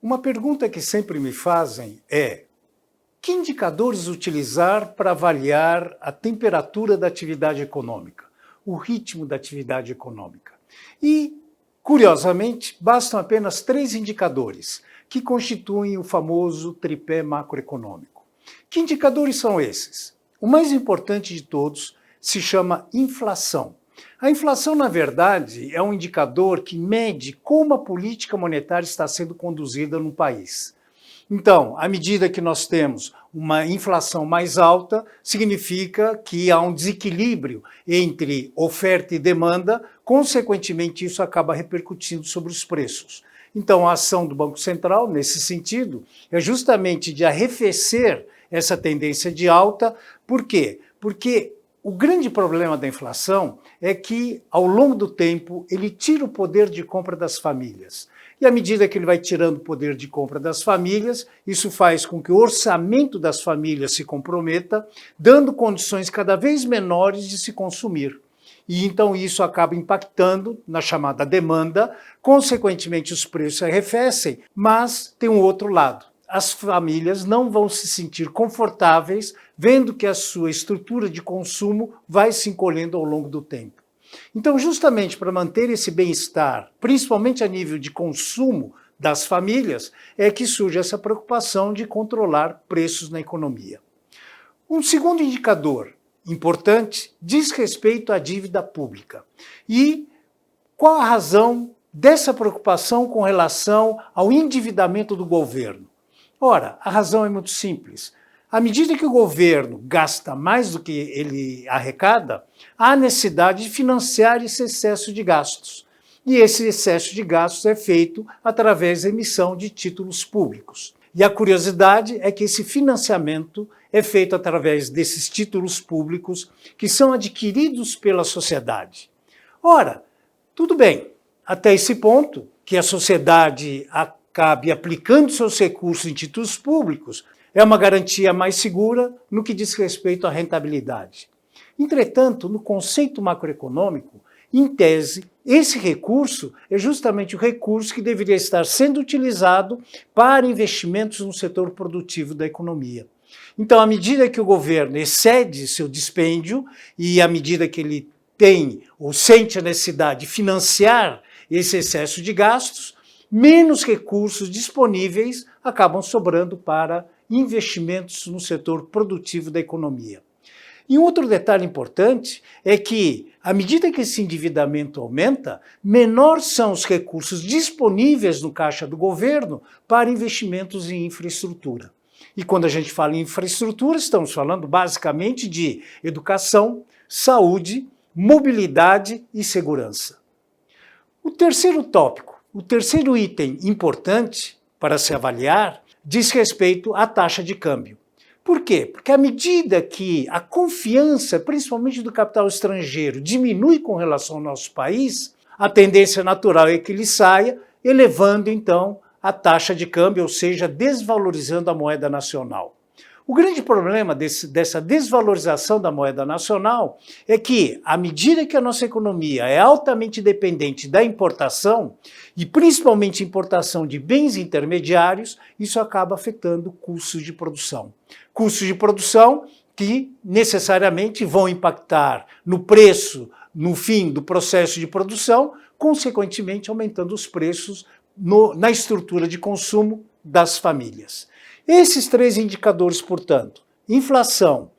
Uma pergunta que sempre me fazem é: que indicadores utilizar para avaliar a temperatura da atividade econômica, o ritmo da atividade econômica? E, curiosamente, bastam apenas 3 indicadores, que constituem o famoso tripé macroeconômico. Que indicadores são esses? O mais importante de todos se chama inflação. A inflação, na verdade, é um indicador que mede como a política monetária está sendo conduzida no país. Então, à medida que nós temos uma inflação mais alta, significa que há um desequilíbrio entre oferta e demanda, consequentemente, isso acaba repercutindo sobre os preços. Então, a ação do Banco Central, nesse sentido, é justamente de arrefecer essa tendência de alta. Por quê? Porque o grande problema da inflação é que, ao longo do tempo, ele tira o poder de compra das famílias. E à medida que ele vai tirando o poder de compra das famílias, isso faz com que o orçamento das famílias se comprometa, dando condições cada vez menores de se consumir. E então isso acaba impactando na chamada demanda, consequentemente os preços arrefecem, mas tem um outro lado. As famílias não vão se sentir confortáveis vendo que a sua estrutura de consumo vai se encolhendo ao longo do tempo. Então, justamente para manter esse bem-estar, principalmente a nível de consumo das famílias, é que surge essa preocupação de controlar preços na economia. Um segundo indicador importante diz respeito à dívida pública. E qual a razão dessa preocupação com relação ao endividamento do governo? Ora, a razão é muito simples. À medida que o governo gasta mais do que ele arrecada, há necessidade de financiar esse excesso de gastos. E esse excesso de gastos é feito através da emissão de títulos públicos. E a curiosidade é que esse financiamento é feito através desses títulos públicos que são adquiridos pela sociedade. Ora, tudo bem, até esse ponto que a sociedade acabe aplicando seus recursos em títulos públicos, é uma garantia mais segura no que diz respeito à rentabilidade. Entretanto, no conceito macroeconômico, em tese, esse recurso é justamente o recurso que deveria estar sendo utilizado para investimentos no setor produtivo da economia. Então, à medida que o governo excede seu dispêndio e à medida que ele tem ou sente a necessidade de financiar esse excesso de gastos, menos recursos disponíveis acabam sobrando para investimentos no setor produtivo da economia. E um outro detalhe importante é que, à medida que esse endividamento aumenta, menor são os recursos disponíveis no caixa do governo para investimentos em infraestrutura. E quando a gente fala em infraestrutura, estamos falando basicamente de educação, saúde, mobilidade e segurança. O terceiro tópico, o terceiro item importante para se avaliar, diz respeito à taxa de câmbio. Por quê? Porque à medida que a confiança, principalmente do capital estrangeiro, diminui com relação ao nosso país, a tendência natural é que ele saia, elevando então a taxa de câmbio, ou seja, desvalorizando a moeda nacional. O grande problema dessa desvalorização da moeda nacional é que, à medida que a nossa economia é altamente dependente da importação, e principalmente importação de bens intermediários, isso acaba afetando custos de produção. Custos de produção que necessariamente vão impactar no preço, no fim do processo de produção, consequentemente aumentando os preços na estrutura de consumo das famílias. Esses 3 indicadores, portanto, inflação,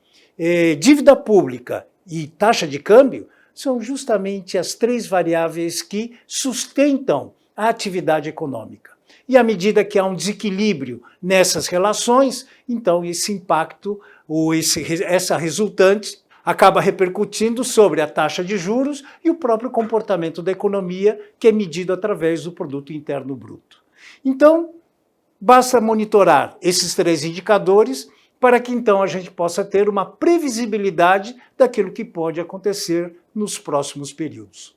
dívida pública e taxa de câmbio, são justamente as 3 variáveis que sustentam a atividade econômica. E à medida que há um desequilíbrio nessas relações, então esse impacto, ou essa resultante, acaba repercutindo sobre a taxa de juros e o próprio comportamento da economia, que é medido através do produto interno bruto. Então, basta monitorar esses 3 indicadores para que então a gente possa ter uma previsibilidade daquilo que pode acontecer nos próximos períodos.